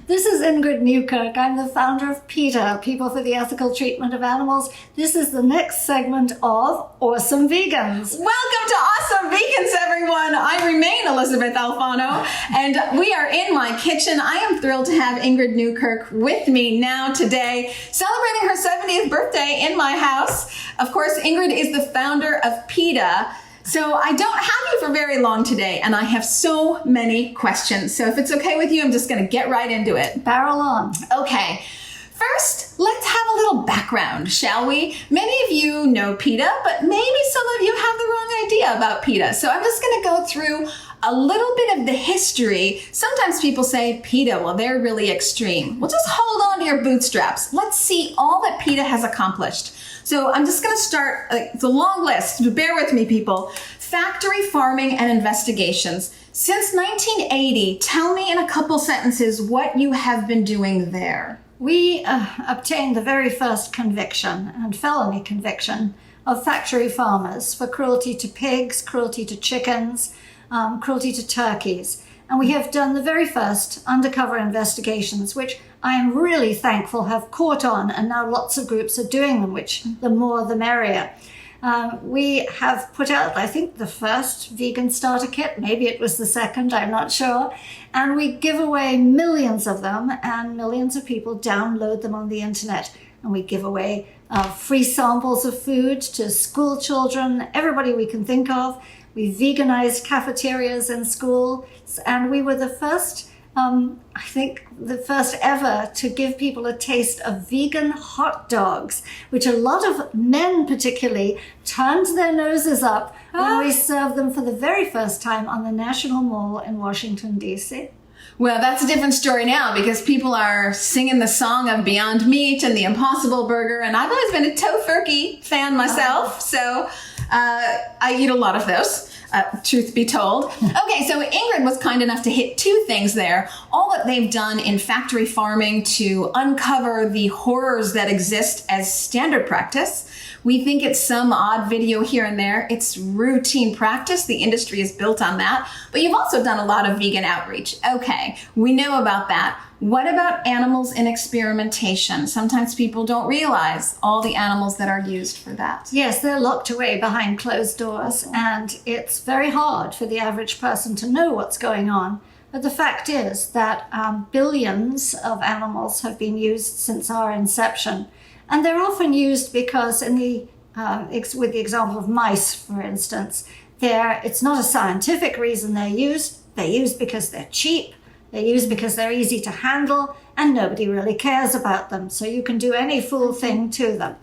This is Ingrid Newkirk. I'm the founder of PETA, People for the Ethical Treatment of Animals. This is the next segment of Awesome Vegans. Welcome to Awesome Vegans, everyone. I remain Elizabeth Alfano, and we are in my kitchen. I am thrilled to have Ingrid Newkirk with me now today, celebrating her 70th birthday in my house. Of course, Ingrid is the founder of PETA. So I don't have you for very long today, and I have so many questions. So if it's okay with you, I'm just going to get right into it. Barrel on. Okay. First, let's have a little background, shall we? Many of you know PETA, but maybe some of you have the wrong idea about PETA. So I'm just going to go through a little bit of the history. Sometimes people say, PETA, well, they're really extreme. Well, just hold on to your bootstraps. Let's see all that PETA has accomplished. So I'm just going to start, it's a long list, but bear with me, people. Factory farming and investigations. Since 1980, tell me in a couple sentences what you have been doing there. We obtained the very first conviction and felony conviction of factory farmers for cruelty to pigs, cruelty to chickens, cruelty to turkeys. And we have done the very first undercover investigations, which I am really thankful have caught on, and now lots of groups are doing them, which the more the merrier. We have put out, I think, the first vegan starter kit. Maybe it was the second, I'm not sure. And we give away millions of them, and millions of people download them on the internet. And we give away free samples of food to school children, everybody we can think of. We veganized cafeterias in schools, and we were the first, I think, the first ever to give people a taste of vegan hot dogs, which a lot of men particularly turned their noses up when we served them for the very first time on the National Mall in Washington, D.C. Well, that's a different story now because people are singing the song of Beyond Meat and the Impossible Burger, and I've always been a Tofurkey fan myself, so I eat a lot of those. Truth be told. Okay, so Ingrid was kind enough to hit two things there. All that they've done in factory farming to uncover the horrors that exist as standard practice. We think it's some odd video here and there. It's routine practice. The industry is built on that. But you've also done a lot of vegan outreach. Okay, we know about that. What about animals in experimentation? Sometimes people don't realize all the animals that are used for that. Yes, they're locked away behind closed doors, and it's very hard for the average person to know what's going on. But the fact is that billions of animals have been used since our inception. And they're often used because, with the example of mice, for instance, it's not a scientific reason they're used. They're used because they're cheap. They're used because they're easy to handle, and nobody really cares about them. So you can do any fool thing to them.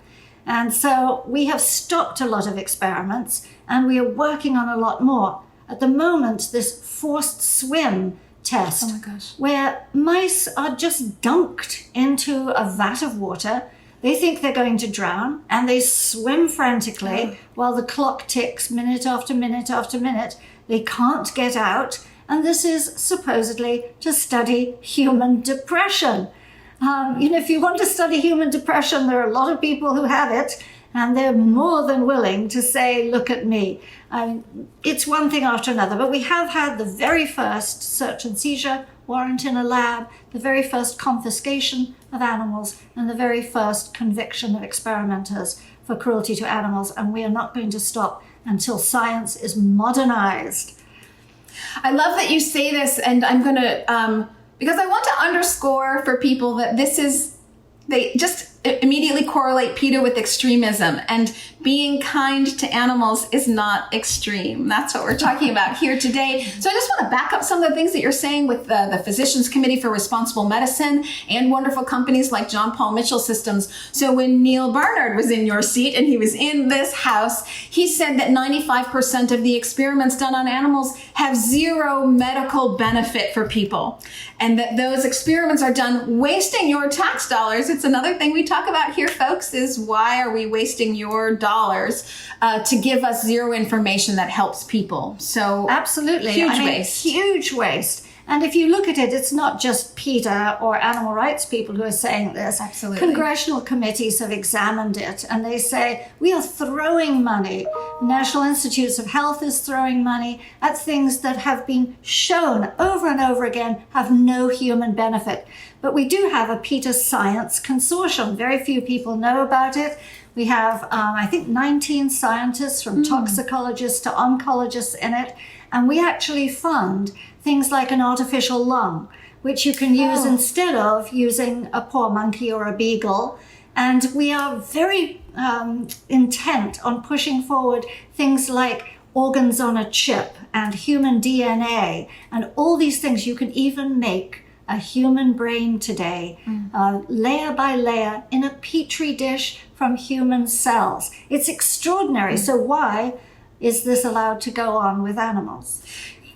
And so we have stopped a lot of experiments, and we are working on a lot more. At the moment, this forced swim test, where mice are just dunked into a vat of water. They think they're going to drown, and they swim frantically while the clock ticks minute after minute after minute. They can't get out. And this is supposedly to study human depression. If you want to study human depression, there are a lot of people who have it, and they're more than willing to say, look at me. It's one thing after another, but we have had the very first search and seizure warrant in a lab, the very first confiscation of animals, and the very first conviction of experimenters for cruelty to animals. And we are not going to stop until science is modernized. I love that you say this, and I'm going to, because I want to underscore for people that they just immediately correlate PETA with extremism, and being kind to animals is not extreme. That's what we're talking about here today. So I just want to back up some of the things that you're saying with the Physicians Committee for Responsible Medicine and wonderful companies like John Paul Mitchell Systems. So when Neil Barnard was in your seat and he was in this house, he said that 95% of the experiments done on animals have zero medical benefit for people, and that those experiments are done wasting your tax dollars. It's another thing we talk about here, folks, is why are we wasting your dollars to give us zero information that helps people? So absolutely, huge waste. Huge waste. And if you look at it, it's not just PETA or animal rights people who are saying this. Absolutely. Congressional committees have examined it, and they say we are throwing money. National Institutes of Health is throwing money at things that have been shown over and over again have no human benefit. But we do have a PETA Science Consortium. Very few people know about it. We have, I think, 19 scientists from toxicologists to oncologists in it. And we actually fund things like an artificial lung, which you can use instead of using a poor monkey or a beagle. And we are very intent on pushing forward things like organs on a chip and human DNA and all these things. You can even make a human brain today, layer by layer, in a petri dish from human cells. It's extraordinary. So why is this allowed to go on with animals?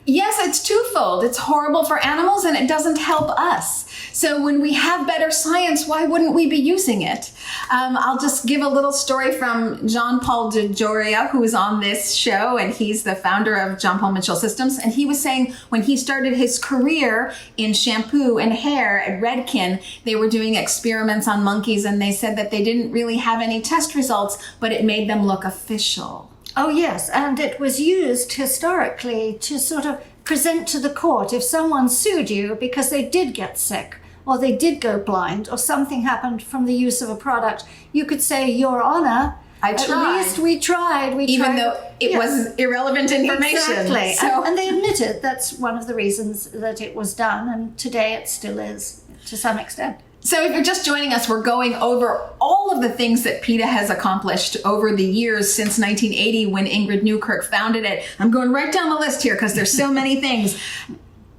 Yes, it's twofold. It's horrible for animals and it doesn't help us. So when we have better science, why wouldn't we be using it? I'll just give a little story from John Paul DeJoria, who is on this show, and he's the founder of John Paul Mitchell Systems. And he was saying when he started his career in shampoo and hair at Redken, they were doing experiments on monkeys, and they said that they didn't really have any test results, but it made them look official. Oh, yes. And it was used historically to sort of present to the court if someone sued you because they did get sick or they did go blind or something happened from the use of a product. You could say, Your Honor, at least we tried. Even though it was irrelevant information. Exactly. So. And they admitted that's one of the reasons that it was done. And today it still is to some extent. So if you're just joining us, we're going over all of the things that PETA has accomplished over the years since 1980 when Ingrid Newkirk founded it. I'm going right down the list here because there's so many things.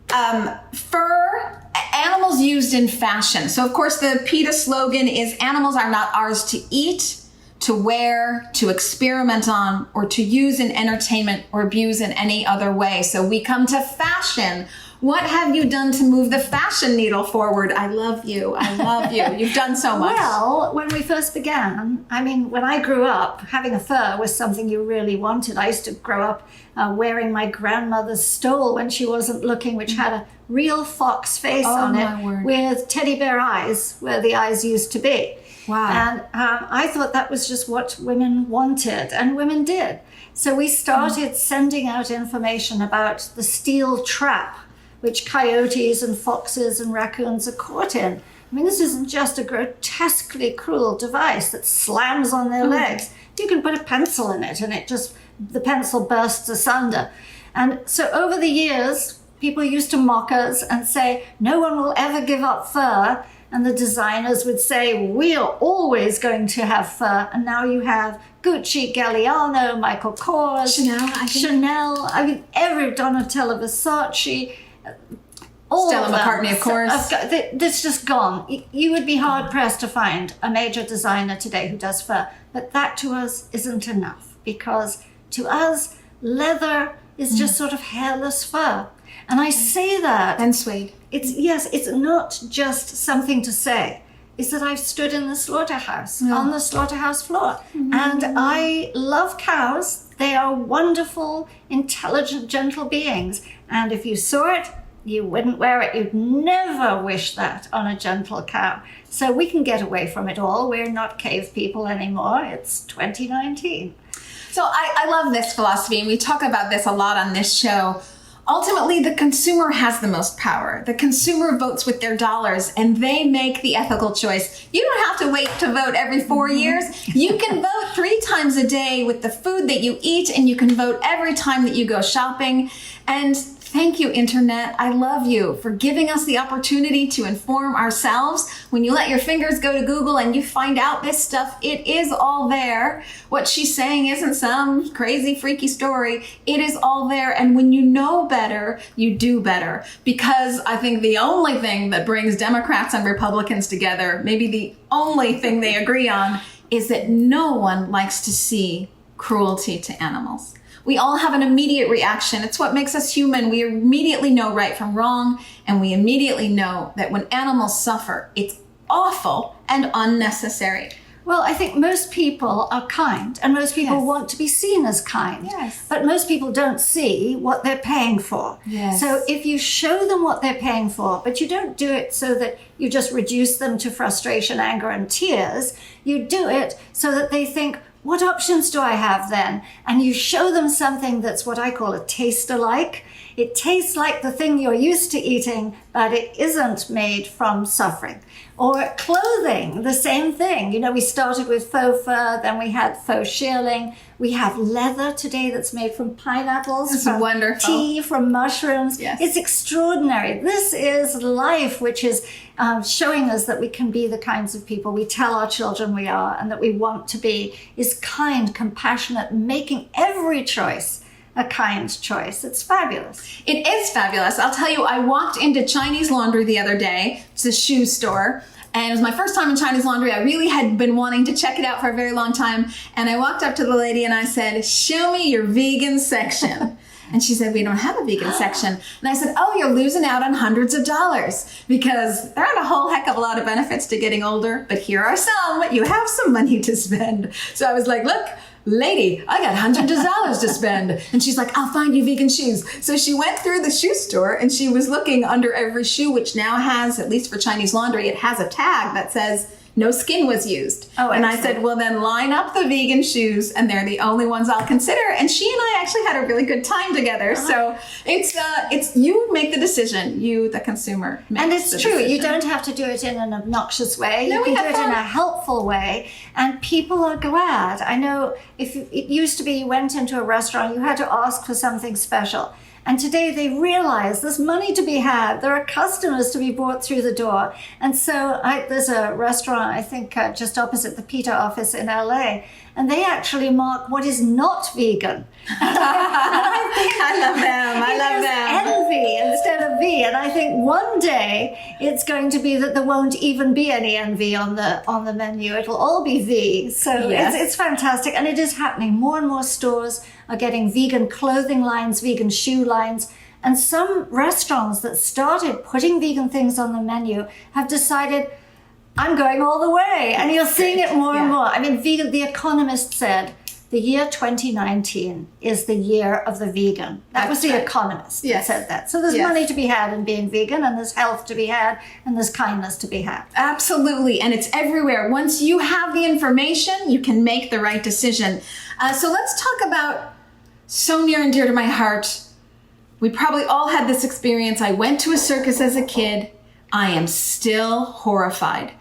Fur, animals used in fashion. So of course the PETA slogan is animals are not ours to eat, to wear, to experiment on, or to use in entertainment or abuse in any other way. So we come to fashion. What have you done to move the fashion needle forward? I love you. I love you. You've done so much. Well, when we first began, I mean, when I grew up, having a fur was something you really wanted. I used to grow up wearing my grandmother's stole when she wasn't looking, which had a real fox face on it with teddy bear eyes where the eyes used to be. Wow. And I thought that was just what women wanted, and women did. So we started sending out information about the steel trap which coyotes and foxes and raccoons are caught in. I mean, this isn't just a grotesquely cruel device that slams on their legs. You can put a pencil in it and the pencil bursts asunder. And so over the years, people used to mock us and say, no one will ever give up fur. And the designers would say, we are always going to have fur. And now you have Gucci, Galliano, Michael Kors, Chanel, I mean, every Donatella Versace, all Stella McCartney, of course. That's just gone. You would be hard-pressed to find a major designer today who does fur. But that to us isn't enough, because to us, leather is just sort of hairless fur. And I say that. And suede. It's not just something to say. It's that I've stood in the slaughterhouse, on the slaughterhouse floor. And I love cows. They are wonderful, intelligent, gentle beings. And if you saw it, you wouldn't wear it. You'd never wish that on a gentle cow. So we can get away from it all. We're not cave people anymore. It's 2019. So I love this philosophy, and we talk about this a lot on this show. Ultimately, the consumer has the most power. The consumer votes with their dollars, and they make the ethical choice. You don't have to wait to vote every 4 years. You can vote 3 times a day with the food that you eat, and you can vote every time that you go shopping. And thank you, Internet. I love you for giving us the opportunity to inform ourselves. When you let your fingers go to Google and you find out this stuff, it is all there. What she's saying isn't some crazy, freaky story. It is all there. And when you know better, you do better. Because I think the only thing that brings Democrats and Republicans together, maybe the only thing they agree on, is that no one likes to see cruelty to animals. We all have an immediate reaction. It's what makes us human. We immediately know right from wrong, and we immediately know that when animals suffer, it's awful and unnecessary. Well, I think most people are kind, and most people want to be seen as kind. Yes. But most people don't see what they're paying for. Yes. So if you show them what they're paying for, but you don't do it so that you just reduce them to frustration, anger, and tears, you do it so that they think, what options do I have then? And you show them something that's what I call a taste-alike. It tastes like the thing you're used to eating, but it isn't made from suffering. Or clothing, the same thing. You know, we started with faux fur, then we had faux shearling. We have leather today that's made from pineapples, That's from wonderful. tea, from mushrooms. Yes. It's extraordinary. This is life, which is showing us that we can be the kinds of people we tell our children we are and that we want to be, is kind, compassionate, making every choice a kind choice. It's fabulous. It is fabulous. I'll tell you, I walked into Chinese Laundry the other day. It's a shoe store. And it was my first time in Chinese Laundry. I really had been wanting to check it out for a very long time. And I walked up to the lady and I said, show me your vegan section. And she said, we don't have a vegan section. And I said, oh, you're losing out on hundreds of dollars because there aren't a whole heck of a lot of benefits to getting older, but here are some. You have some money to spend. So I was like, look, lady, I got hundreds of dollars to spend. And she's like, I'll find you vegan shoes. So she went through the shoe store and she was looking under every shoe, which now has, at least for Chinese Laundry, it has a tag that says no skin was used. Oh, and I excellent. said, well, then line up the vegan shoes and they're the only ones I'll consider. And she and I actually had a really good time together. So it's you make the decision, you, the consumer, makes And it's the true, you decision. don't have to do it in an obnoxious way. No, You we can do have it in fun. a helpful way, and people are glad. I know it used to be you went into a restaurant, you had to ask for something special. And today they realize there's money to be had. There are customers to be brought through the door. And so there's a restaurant, I think, just opposite the PETA office in LA, and they actually mark what is not vegan. I love them. I love them. Envy instead of V, and I think one day it's going to be that there won't even be any envy on the menu. It'll all be V. So Yes. it's fantastic, and it is happening. More and more stores are getting vegan clothing lines, vegan shoe lines, and some restaurants that started putting vegan things on the menu have decided, I'm going all the way, and you're seeing it more and Yeah. more. I mean, vegan. The Economist said the year 2019 is the year of the vegan. That was That's the right. Economist that Yes. said that. So there's Yes. money to be had in being vegan, and there's health to be had, and there's kindness to be had. Absolutely, and it's everywhere. Once you have the information, you can make the right decision. So let's talk about so near and dear to my heart. We probably all had this experience. I went to a circus as a kid. I am still horrified.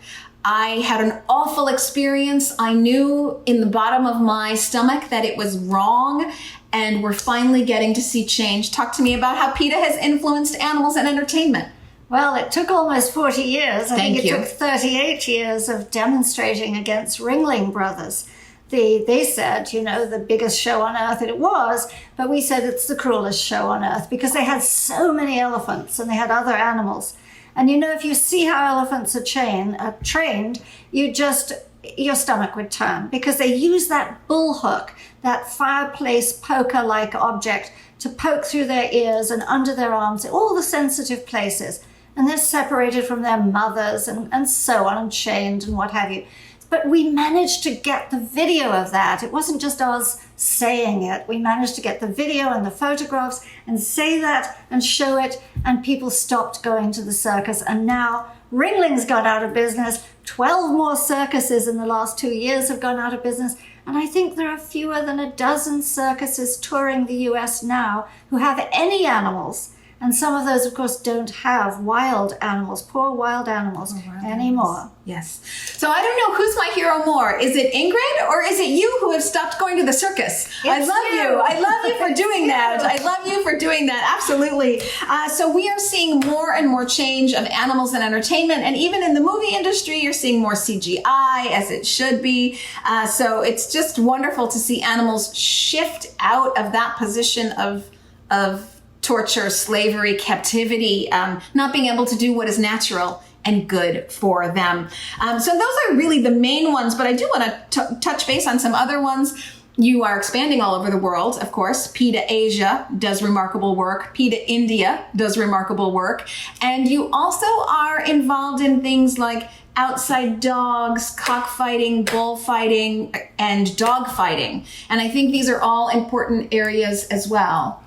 I had an awful experience. I knew in the bottom of my stomach that it was wrong, and we're finally getting to see change. Talk to me about how PETA has influenced animals and entertainment. Well, it took almost 40 years. I think Thank it you. took 38 years of demonstrating against Ringling Brothers. They said, you know, the biggest show on earth, and it was, but we said it's the cruelest show on earth because they had so many elephants and they had other animals. And you know, if you see how elephants are trained, your stomach would turn because they use that bull hook, that fireplace poker-like object to poke through their ears and under their arms, all the sensitive places. And they're separated from their mothers and so on, and chained and what have you. But we managed to get the video of that. It wasn't just us saying it. We managed to get the video and the photographs and say that and show it, and people stopped going to the circus. And now Ringling's got out of business. 12 more circuses in the last 2 years have gone out of business. And I think there are fewer than a dozen circuses touring the US now who have any animals. And some of those, of course, don't have wild animals, poor wild animals anymore. Yes. So I don't know who's my hero more. Is it Ingrid or is it you who have stopped going to the circus? I It's love you. you. I love you for It's doing you. that. I love you for doing that. Absolutely. So we are seeing more and more change of animals in entertainment. And even in the movie industry, you're seeing more CGI, as it should be. So it's just wonderful to see animals shift out of that position of torture, slavery, captivity, not being able to do what is natural and good for them. So those are really the main ones, but I do want to touch base on some other ones. You are expanding all over the world, of course. PETA Asia does remarkable work. PETA India does remarkable work. And you also are involved in things like outside dogs, cockfighting, bullfighting, and dog fighting. And I think these are all important areas as well.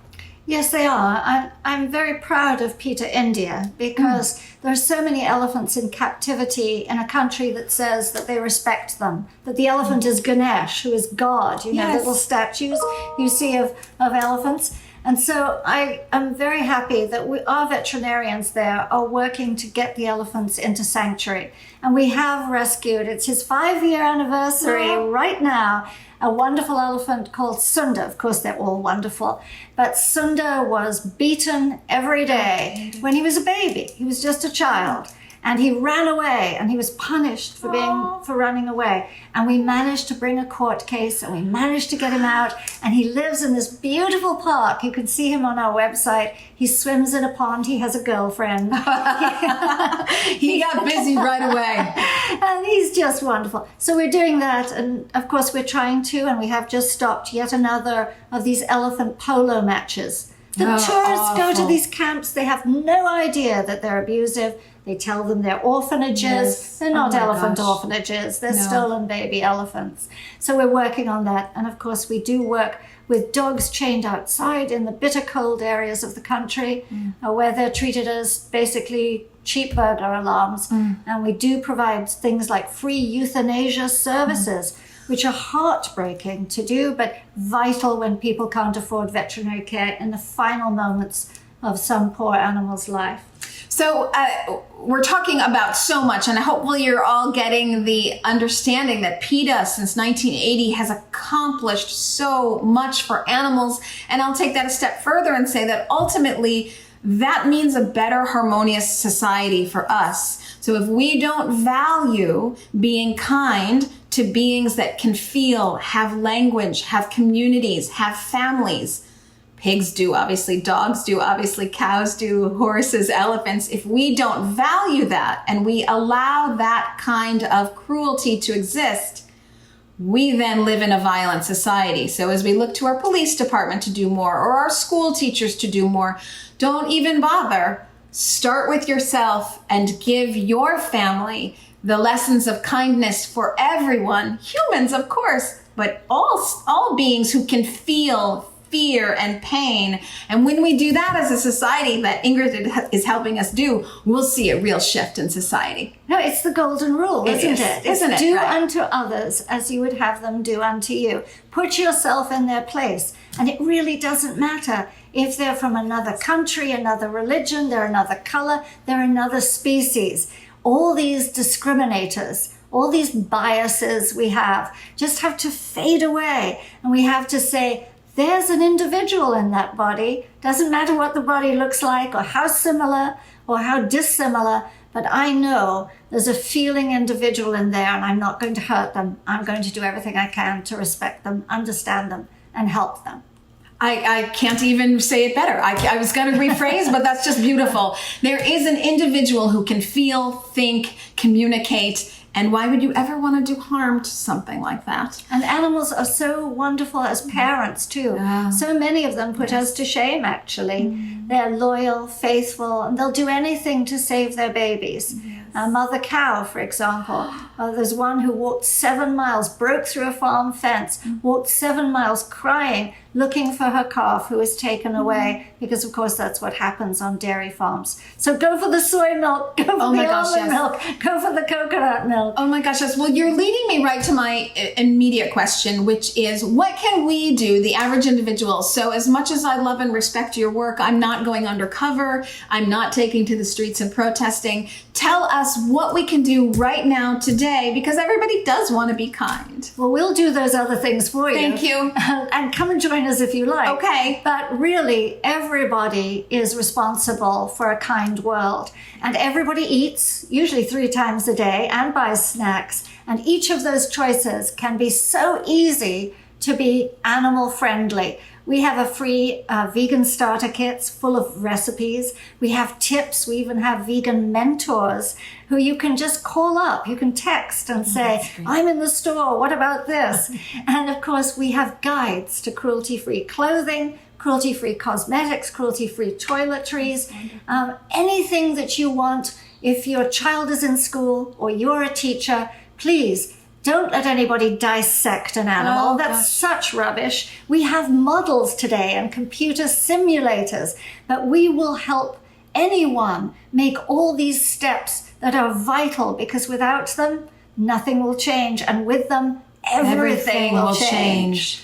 Yes, they are. I'm very proud of PETA India because there are so many elephants in captivity in a country that says that they respect them, that the elephant is Ganesh, who is God, you know, Yes. little statues you see of elephants. And so I am very happy that our veterinarians there are working to get the elephants into sanctuary. And we have rescued, it's his 5-year anniversary right now, a wonderful elephant called Sunda. Of course, they're all wonderful. But Sunda was beaten every day when he was a baby. He was just a child. And he ran away, and he was punished for running away. And we managed to bring a court case, and we managed to get him out. And he lives in this beautiful park. You can see him on our website. He swims in a pond. He has a girlfriend. He got busy right away. And he's just wonderful. So we're doing that. And of course, we're trying to, and we have just stopped yet another of these elephant polo matches. The tourists go to these camps. They have no idea that they're abusive. They tell them they're orphanages. Yes. They're not elephant gosh. orphanages. They're No. stolen baby elephants. So we're working on that. And of course, we do work with dogs chained outside in the bitter cold areas of the country where they're treated as basically cheap burglar alarms. And we do provide things like free euthanasia services, which are heartbreaking to do, but vital when people can't afford veterinary care in the final moments of some poor animal's life. So we're talking about so much, and hopefully you're all getting the understanding that PETA since 1980 has accomplished so much for animals. And I'll take that a step further and say that ultimately that means a better harmonious society for us. So if we don't value being kind to beings that can feel, have language, have communities, have families, pigs do, obviously, dogs do, obviously, cows do, horses, elephants. If we don't value that and we allow that kind of cruelty to exist, we then live in a violent society. So as we look to our police department to do more, or our school teachers to do more, don't even bother. Start with yourself and give your family the lessons of kindness for everyone, humans, of course, but all beings who can feel fear and pain. And when we do that as a society that Ingrid is helping us do, we'll see a real shift in society. No, it's the golden rule, isn't it? Isn't it? Do Right. unto others as you would have them do unto you. Put yourself in their place. And it really doesn't matter if they're from another country, another religion, they're another color, they're another species. All these discriminators, all these biases we have just have to fade away. And we have to say, there's an individual in that body. Doesn't matter what the body looks like or how similar or how dissimilar, but I know there's a feeling individual in there and I'm not going to hurt them. I'm going to do everything I can to respect them, understand them, and help them. I can't even say it better. I was going to rephrase, but that's just beautiful. There is an individual who can feel, think, communicate, and why would you ever want to do harm to something like that? And animals are so wonderful as parents too. Yeah. So many of them put us to shame, actually. They're loyal, faithful, and they'll do anything to save their babies. Mother cow, for example. There's one who walked 7 miles, broke through a farm fence, walked 7 miles crying, looking for her calf who was taken away, because of course that's what happens on dairy farms. So go for the soy milk, go for the almond milk, go for the coconut milk. Oh my gosh, yes. Well, you're leading me right to my immediate question, which is, what can we do, the average individual? So as much as I love and respect your work, I'm not going undercover. I'm not taking to the streets and protesting. Tell us what we can do right now today, because everybody does want to be kind. Well, we'll do those other things for you. Thank you. And come and join us if you like. Okay. But really, everybody is responsible for a kind world. And everybody eats, usually 3 times a day, and buys snacks. And each of those choices can be so easy to be animal friendly. We have a free vegan starter kits full of recipes. We have tips. We even have vegan mentors who you can just call up. You can text and say, I'm in the store. What about this? And of course, we have guides to cruelty-free clothing, cruelty-free cosmetics, cruelty-free toiletries, anything that you want if your child is in school or you're a teacher, please don't let anybody dissect an animal. That's such rubbish. We have models today and computer simulators, but we will help anyone make all these steps that are vital, because without them, nothing will change. And with them, everything will change.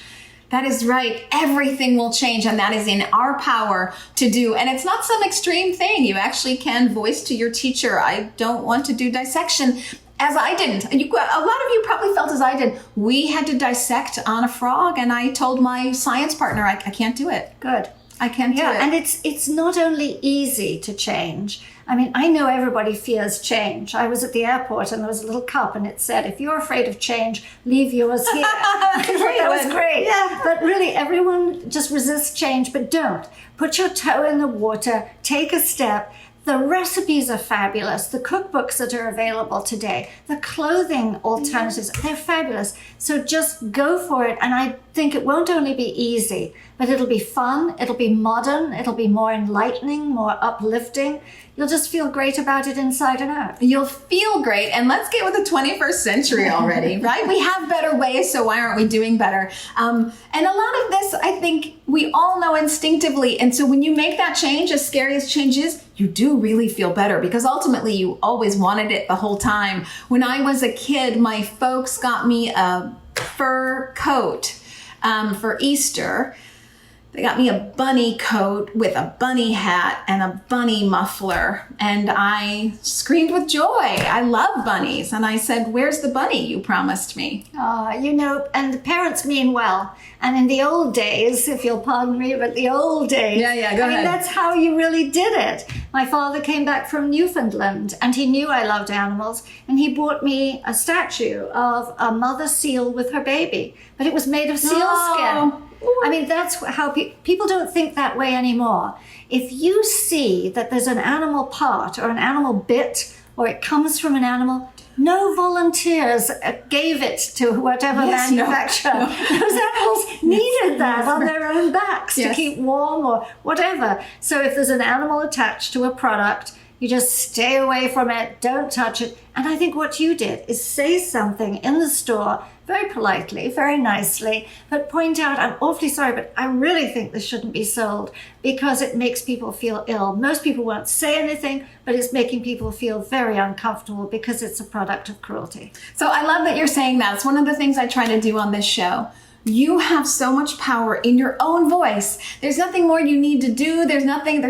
That is right. Everything will change, and that is in our power to do. And it's not some extreme thing. You actually can voice to your teacher, I don't want to do dissection, as I didn't. A lot of you probably felt as I did. We had to dissect on a frog, and I told my science partner, I can't do it. Good. I can't do it. And it's not only easy to change. I mean, I know everybody fears change. I was at the airport and there was a little cup and it said, if you're afraid of change, leave yours here. I thought that was great. Yeah. But really, everyone just resists change, but don't. Put your toe in the water, take a step. The recipes are fabulous. The cookbooks that are available today, the clothing alternatives, they're fabulous. So just go for it. And I think it won't only be easy, but it'll be fun, it'll be modern, it'll be more enlightening, more uplifting. You'll just feel great about it inside and out. You'll feel great. And let's get with the 21st century already, right? We have better ways, so why aren't we doing better? And a lot of this, I think, we all know instinctively. And so when you make that change, as scary as change is, you do really feel better, because ultimately you always wanted it the whole time. When I was a kid, my folks got me a fur coat for Easter. They got me a bunny coat with a bunny hat and a bunny muffler. And I screamed with joy. I love bunnies. And I said, where's the bunny you promised me? And the parents mean well. And in the old days, if you'll pardon me, but the old days. Go ahead. I mean, that's how you really did it. My father came back from Newfoundland and he knew I loved animals. And he bought me a statue of a mother seal with her baby. But it was made of seal skin. I mean, that's how people don't think that way anymore. If you see that there's an animal part or an animal bit, or it comes from an animal, no volunteers gave it to whatever manufacturer. No. Those animals needed that on their own backs to keep warm or whatever. So if there's an animal attached to a product, you just stay away from it, don't touch it. And I think what you did is say something in the store very politely, very nicely, but point out, I'm awfully sorry, but I really think this shouldn't be sold because it makes people feel ill. Most people won't say anything, but it's making people feel very uncomfortable because it's a product of cruelty. So I love that you're saying that. It's one of the things I try to do on this show. You have so much power in your own voice. There's nothing more you need to do. There's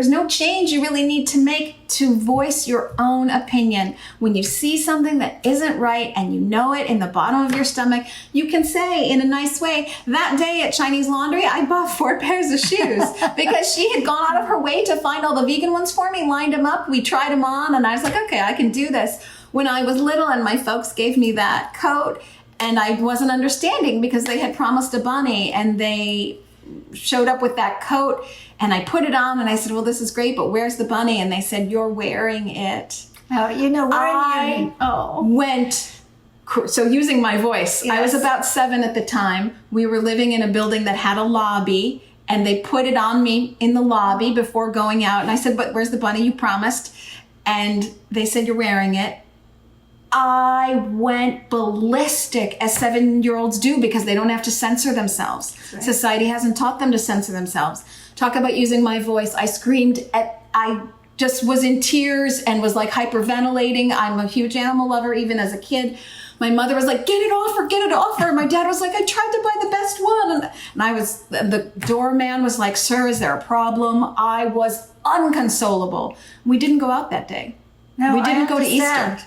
no change you really need to make to voice your own opinion. When you see something that isn't right and you know it in the bottom of your stomach, you can say in a nice way, that day at Chinese Laundry, I bought 4 pairs of shoes because she had gone out of her way to find all the vegan ones for me, lined them up, we tried them on, and I was like, okay, I can do this. When I was little and my folks gave me that coat, and I wasn't understanding because they had promised a bunny and they showed up with that coat and I put it on and I said, well, this is great, but where's the bunny? And they said, you're wearing it. Oh, So using my voice, I was about 7 at the time. We were living in a building that had a lobby and they put it on me in the lobby before going out. And I said, but where's the bunny you promised? And they said, you're wearing it. I went ballistic, as 7-year-olds do, because they don't have to censor themselves. Right. Society hasn't taught them to censor themselves. Talk about using my voice. I screamed I just was in tears and was like hyperventilating. I'm a huge animal lover, even as a kid. My mother was like, get it off her. My dad was like, I tried to buy the best one. And the doorman was like, sir, is there a problem? I was unconsolable. We didn't go out that day. No, we didn't go to Easter.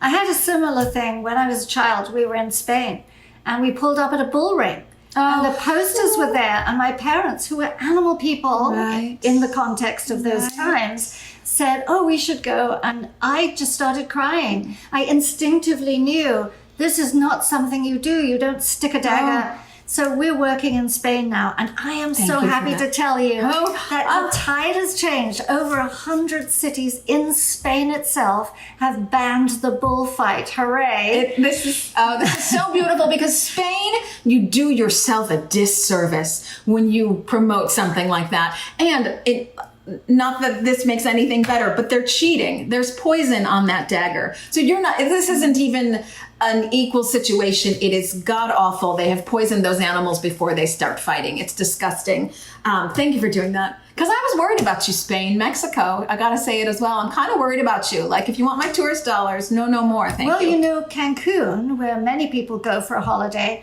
I had a similar thing when I was a child. We were in Spain and we pulled up at a bull ring. And the posters were there, and my parents, who were animal people in the context of those times, said, oh, we should go. And I just started crying. I instinctively knew this is not something you do. You don't stick a dagger. So we're working in Spain now, and I am so happy to tell you that the tide has changed. Over 100 cities in Spain itself have banned the bullfight. Hooray! This is so beautiful, because Spain, you do yourself a disservice when you promote something like that. And not that this makes anything better, but they're cheating. There's poison on that dagger. So this isn't even an equal situation. It is god awful. They have poisoned those animals before they start fighting. It's disgusting. Thank you for doing that. Because I was worried about you, Spain, Mexico. I got to say it as well. I'm kind of worried about you. Like, if you want my tourist dollars, no more. Thank you. Well, you know, Cancun, where many people go for a holiday,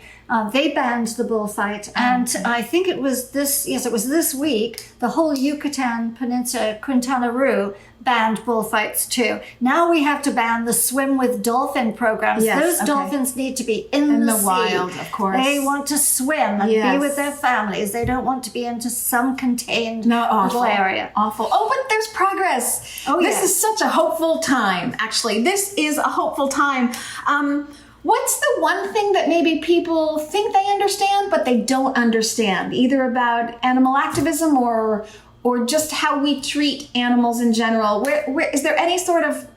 they banned the bullfight. And I think it was this week, the whole Yucatan Peninsula, Quintana Roo, banned bullfights too. Now we have to ban the swim with dolphin programs. Those dolphins need to be in the sea. Wild, of course. They want to swim and be with their families. They don't want to be into some contained little area. Awful. Oh, but there's progress. This is such a hopeful time, actually. This is a hopeful time. What's the one thing that maybe people think they understand, but they don't understand, either about animal activism or just how we treat animals in general? Where is there any sort of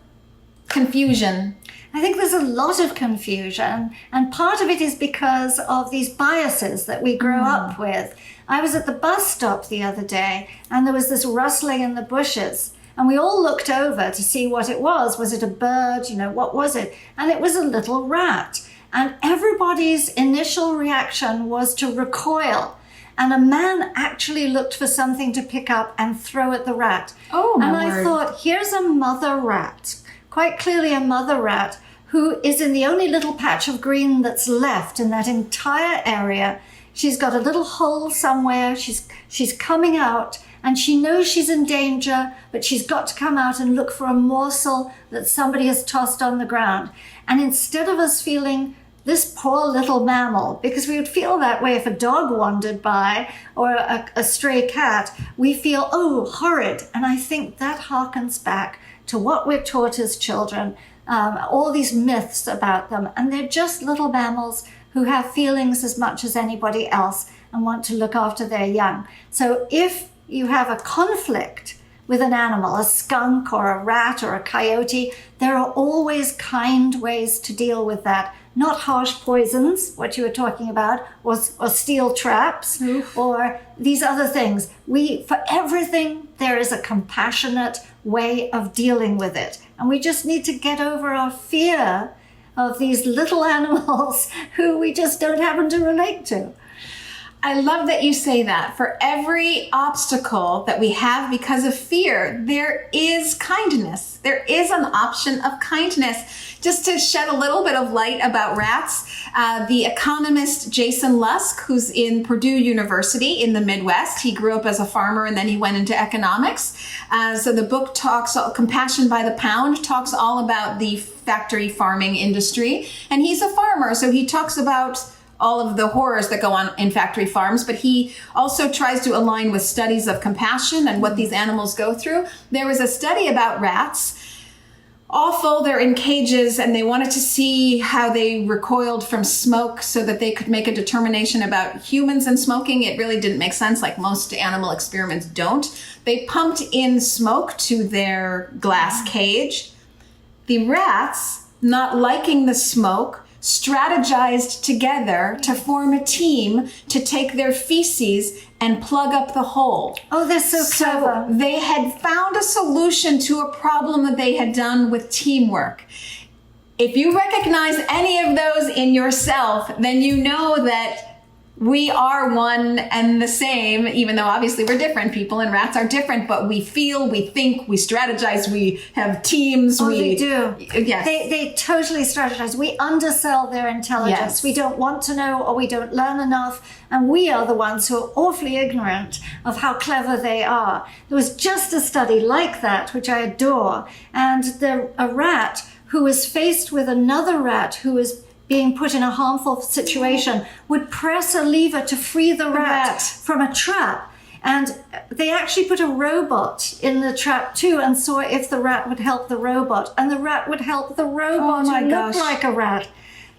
confusion? I think there's a lot of confusion, and part of it is because of these biases that we grow up with. I was at the bus stop the other day, and there was this rustling in the bushes, and we all looked over to see what it was. Was it a bird? You know, what was it? And it was a little rat. And everybody's initial reaction was to recoil. And a man actually looked for something to pick up and throw at the rat. And I thought, here's a mother rat, quite clearly a mother rat, who is in the only little patch of green that's left in that entire area. She's got a little hole somewhere. She's coming out, and she knows she's in danger, but she's got to come out and look for a morsel that somebody has tossed on the ground. And instead of us feeling this poor little mammal, because we would feel that way if a dog wandered by or a stray cat, we feel, oh, horrid. And I think that harkens back to what we're taught as children, all these myths about them. And they're just little mammals who have feelings as much as anybody else and want to look after their young. So if you have a conflict with an animal, a skunk or a rat or a coyote, there are always kind ways to deal with that. Not harsh poisons, what you were talking about, or steel traps, or these other things. For everything, there is a compassionate way of dealing with it. And we just need to get over our fear of these little animals who we just don't happen to relate to. I love that you say that. For every obstacle that we have because of fear, there is kindness. There is an option of kindness. Just to shed a little bit of light about rats, the economist Jason Lusk, who's in Purdue University in the Midwest, he grew up as a farmer and then he went into economics. So the book Compassion by the Pound, talks all about the factory farming industry. And he's a farmer, so he talks about all of the horrors that go on in factory farms, but he also tries to align with studies of compassion and what these animals go through. There was a study about rats. Awful, they're in cages, and they wanted to see how they recoiled from smoke so that they could make a determination about humans and smoking. It really didn't make sense, like most animal experiments don't. They pumped in smoke to their glass cage. The rats, not liking the smoke, strategized together to form a team to take their feces and plug up the hole. Oh, they're so clever. So they had found a solution to a problem that they had done with teamwork. If you recognize any of those in yourself, then you know that we are one and the same, even though obviously we're different. People and rats are different, but we feel, we think, we strategize, we have teams. They do. Yes. They totally strategize. We undersell their intelligence. Yes. We don't want to know, or we don't learn enough. And we are the ones who are awfully ignorant of how clever they are. There was just a study like that, which I adore. And a rat who was faced with another rat who was being put in a harmful situation would press a lever to free the rat from a trap. And they actually put a robot in the trap too and saw if the rat would help the robot. And the rat would help the robot look like a rat.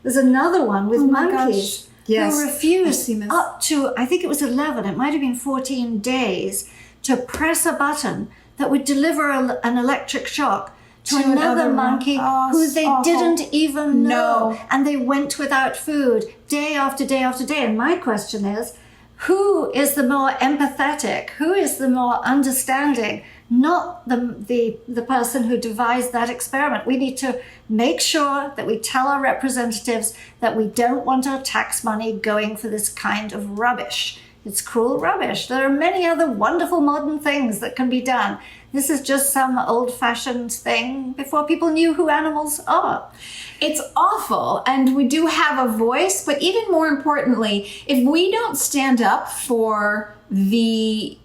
There's another one with monkeys who refused up to, I think it was 11, it might have been 14 days, to press a button that would deliver an electric shock to another monkey who they didn't even know. And they went without food day after day after day. And my question is, who is the more empathetic, who is the more understanding, not the person who devised that experiment. We need to make sure that we tell our representatives that we don't want our tax money going for this kind of rubbish. It's cruel rubbish. There are many other wonderful modern things that can be done. This is just some old-fashioned thing before people knew who animals are. It's awful, and we do have a voice, but even more importantly, if we don't stand up for the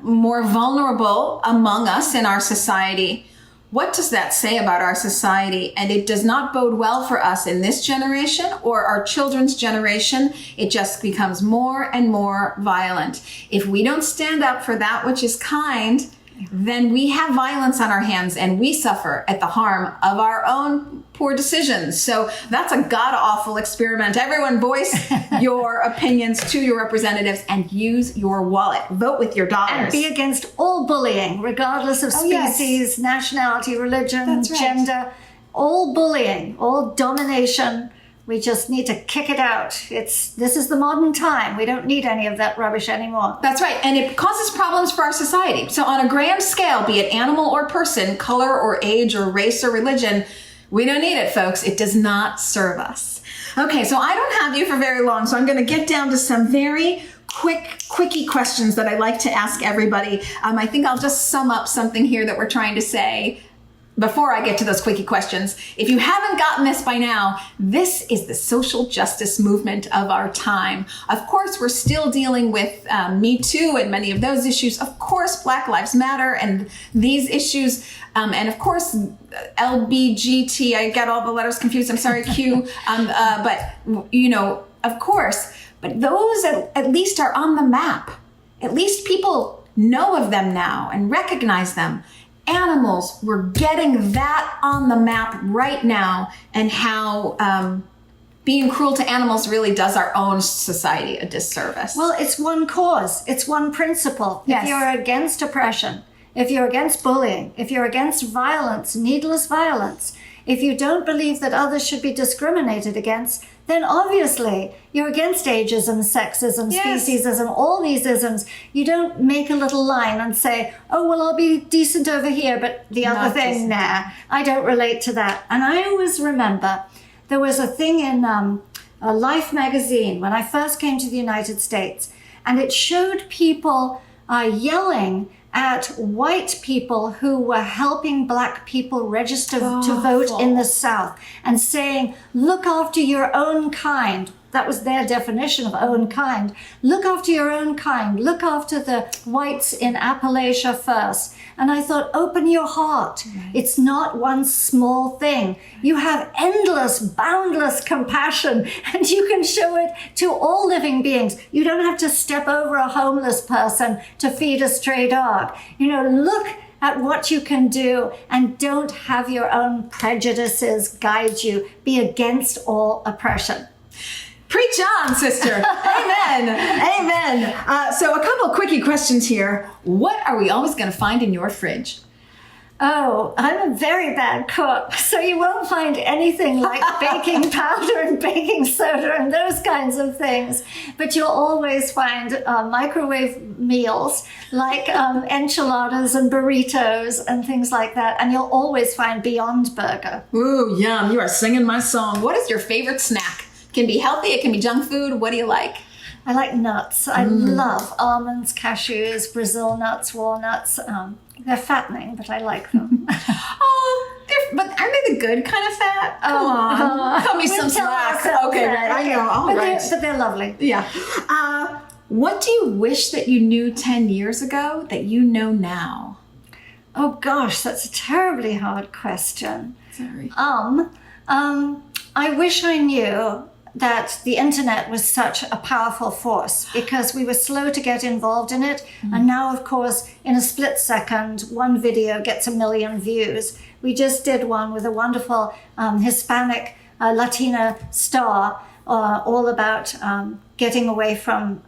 more vulnerable among us in our society, what does that say about our society? And it does not bode well for us in this generation or our children's generation. It just becomes more and more violent. If we don't stand up for that which is kind, then we have violence on our hands and we suffer at the harm of our own poor decisions. So that's a god-awful experiment. Everyone voice your opinions to your representatives and use your wallet. Vote with your dollars. And be against all bullying, regardless of species, nationality, religion, gender. All bullying, all domination. We just need to kick it out. This is the modern time. We don't need any of that rubbish anymore. That's right. And it causes problems for our society. So on a grand scale, be it animal or person, color or age or race or religion, we don't need it, folks. It does not serve us. Okay, so I don't have you for very long, so I'm going to get down to some very quickie questions that I like to ask everybody. I think I'll just sum up something here that we're trying to say before I get to those quickie questions. If you haven't gotten this by now, this is the social justice movement of our time. Of course, we're still dealing with Me Too and many of those issues. Of course, Black Lives Matter and these issues. And of course, LBGT, I get all the letters confused. I'm sorry, Q. But, you know, of course, but those at least are on the map. At least people know of them now and recognize them. Animals, we're getting that on the map right now, and how being cruel to animals really does our own society a disservice. Well, it's one cause. It's one principle. Yes. If you're against oppression, if you're against bullying, if you're against violence, needless violence, if you don't believe that others should be discriminated against, then obviously you're against ageism, sexism, speciesism, all these isms. You don't make a little line and say, oh, well, I'll be decent over here, but the other thing, nah, I don't relate to that. And I always remember there was a thing in a Life magazine when I first came to the United States, and it showed people yelling at white people who were helping Black people register to vote in the South and saying, look after your own kind. That was their definition of own kind. Look after your own kind. Look after the whites in Appalachia first. And I thought, open your heart. Right. It's not one small thing. You have endless, boundless compassion, and you can show it to all living beings. You don't have to step over a homeless person to feed a stray dog. You know, look at what you can do and don't have your own prejudices guide you. Be against all oppression. Preach on, sister. Amen. Amen. So a couple of quickie questions here. What are we always going to find in your fridge? Oh, I'm a very bad cook, so you won't find anything like baking powder and baking soda and those kinds of things. But you'll always find microwave meals like enchiladas and burritos and things like that. And you'll always find Beyond Burger. Ooh, yum. You are singing my song. What is your favorite snack? It can be healthy. It can be junk food. What do you like? I like nuts. I love almonds, cashews, Brazil nuts, walnuts. They're fattening, but I like them. But aren't they the good kind of fat? Come on. Cut me some slack. Okay, right. I know. All right. But they're lovely. Yeah. What do you wish that you knew 10 years ago that you know now? Oh, gosh, that's a terribly hard question. Sorry. I wish I knew that the internet was such a powerful force, because we were slow to get involved in it. And now, of course, in a split second, one video gets 1 million views. We just did one with a wonderful Hispanic Latina star all about getting away from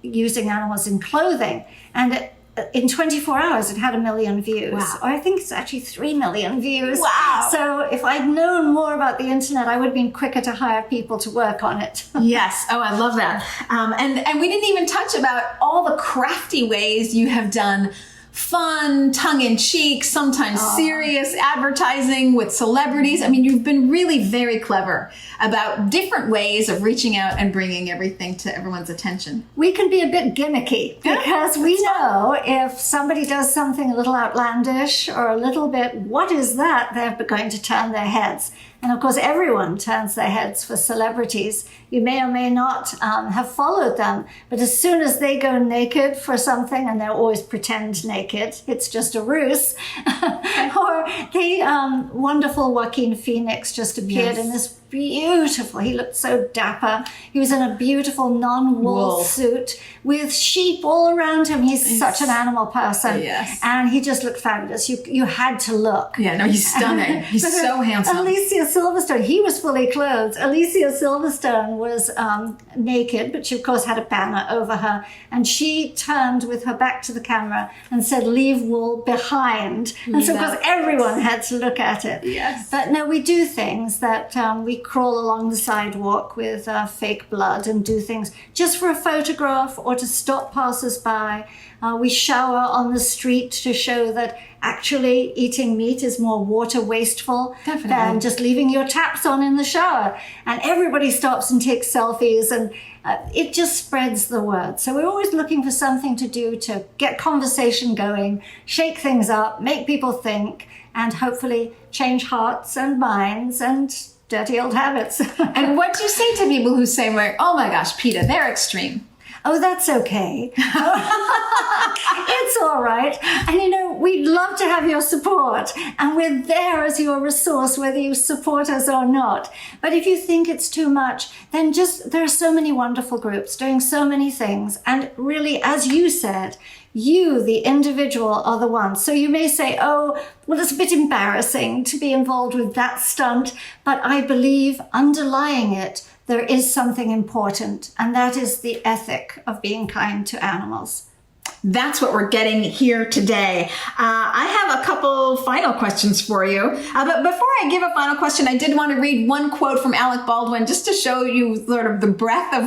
using animals in clothing. And in 24 hours, it had 1 million views. Wow. Or I think it's actually 3 million views. Wow. So if I'd known more about the internet, I would have been quicker to hire people to work on it. Yes. Oh, I love that. And we didn't even touch about all the crafty ways you have done fun, tongue-in-cheek, sometimes serious advertising with celebrities. I mean, you've been really very clever about different ways of reaching out and bringing everything to everyone's attention. We can be a bit gimmicky because we know if somebody does something a little outlandish or a little bit, what is that? They're going to turn their heads. And of course, everyone turns their heads for celebrities. You may or may not have followed them, but as soon as they go naked for something, and they'll always pretend naked, it's just a ruse. Or the wonderful Joaquin Phoenix just appeared in this beautiful, he looked so dapper. He was in a beautiful non-wool suit with sheep all around him. He's such an animal person. Yes. And he just looked fabulous. You had to look. Yeah, no, he's stunning. He's so handsome. Alicia Silverstone, he was fully clothed. Alicia Silverstone was naked, but she of course had a banner over her. And she turned with her back to the camera and said, "Leave wool behind." And so of course everyone had to look at it. Yes. But no, we do things that we crawl along the sidewalk with fake blood and do things just for a photograph or to stop passers-by. We shower on the street to show that actually eating meat is more water wasteful than just leaving your taps on in the shower. And everybody stops and takes selfies, and it just spreads the word. So we're always looking for something to do to get conversation going, shake things up, make people think, and hopefully change hearts and minds and dirty old habits. And what do you say to people who say, "Oh my gosh, PETA, they're extreme"? Oh, that's okay. It's all right. And we'd love to have your support. And we're there as your resource, whether you support us or not. But if you think it's too much, then there are so many wonderful groups doing so many things. And really, as you said, you, the individual, are the one. So you may say, "Oh, well, it's a bit embarrassing to be involved with that stunt." But I believe underlying it, there is something important, and that is the ethic of being kind to animals. That's what we're getting here today. I have a couple final questions for you. But before I give a final question, I did want to read one quote from Alec Baldwin just to show you sort of the breadth of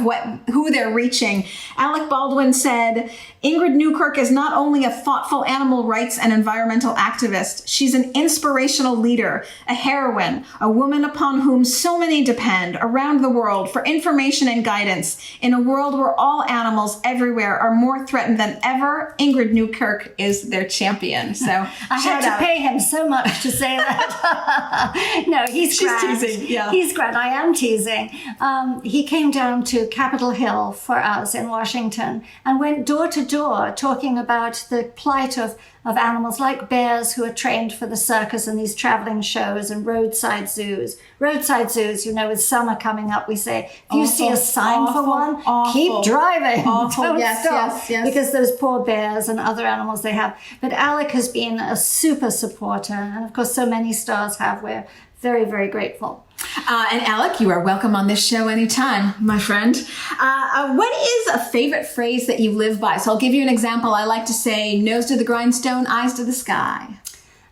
who they're reaching. Alec Baldwin said, "Ingrid Newkirk is not only a thoughtful animal rights and environmental activist, she's an inspirational leader, a heroine, a woman upon whom so many depend around the world for information and guidance. In a world where all animals everywhere are more threatened than ever, Ingrid Newkirk is their champion." So I had to pay him so much to say that. No, he's grand. She's teasing. Yeah. He's grand. I am teasing. He came down to Capitol Hill for us in Washington and went door to door talking about the plight of animals like bears who are trained for the circus and these traveling shows and roadside zoos. Roadside zoos, with summer coming up, we say, if you see a sign for one, keep driving. Don't stop. Yes. Because those poor bears and other animals they have. But Alec has been a super supporter. And of course, so many stars have. We're very, very grateful. And Alec, you are welcome on this show anytime, my friend. What is a favorite phrase that you live by? So I'll give you an example. I like to say, nose to the grindstone, eyes to the sky.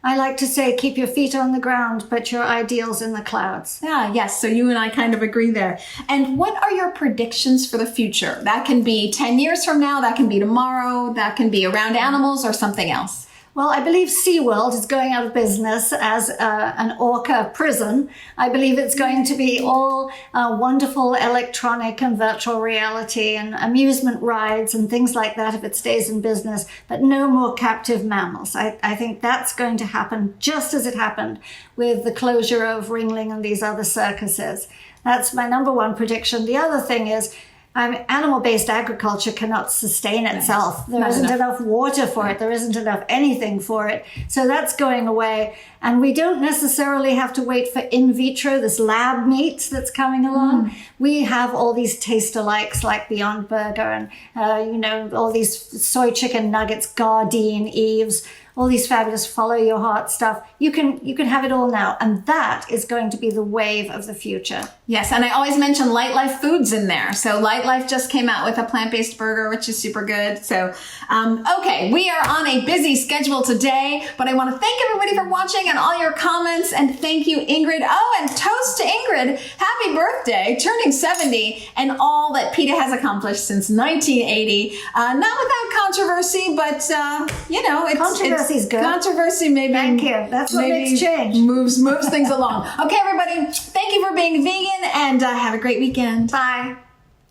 I like to say, keep your feet on the ground, but your ideals in the clouds. Yes. So you and I kind of agree there. And what are your predictions for the future? That can be 10 years from now. That can be tomorrow. That can be around animals or something else. Well, I believe SeaWorld is going out of business as an orca prison. I believe it's going to be all wonderful electronic and virtual reality and amusement rides and things like that if it stays in business, but no more captive mammals. I think that's going to happen just as it happened with the closure of Ringling and these other circuses. That's my number one prediction. The other thing is, animal-based agriculture cannot sustain itself. There isn't enough water for it. There isn't enough anything for it. So that's going away. And we don't necessarily have to wait for in vitro, this lab meat that's coming along. We have all these taste-alikes like Beyond Burger and, all these soy chicken nuggets, Gardein, Eves. all these fabulous follow your heart stuff. You can have it all now. And that is going to be the wave of the future. Yes, and I always mention Light Life Foods in there. So Light Life just came out with a plant-based burger, which is super good. So, okay, we are on a busy schedule today, but I want to thank everybody for watching and all your comments, and thank you, Ingrid. Oh, and toast to Ingrid. Happy birthday, turning 70, and all that PETA has accomplished since 1980. Not without controversy, but, Controversy's good. Controversy maybe. Thank you. That's what makes change. Moves things along. Okay, everybody, thank you for being vegan, and have a great weekend. Bye.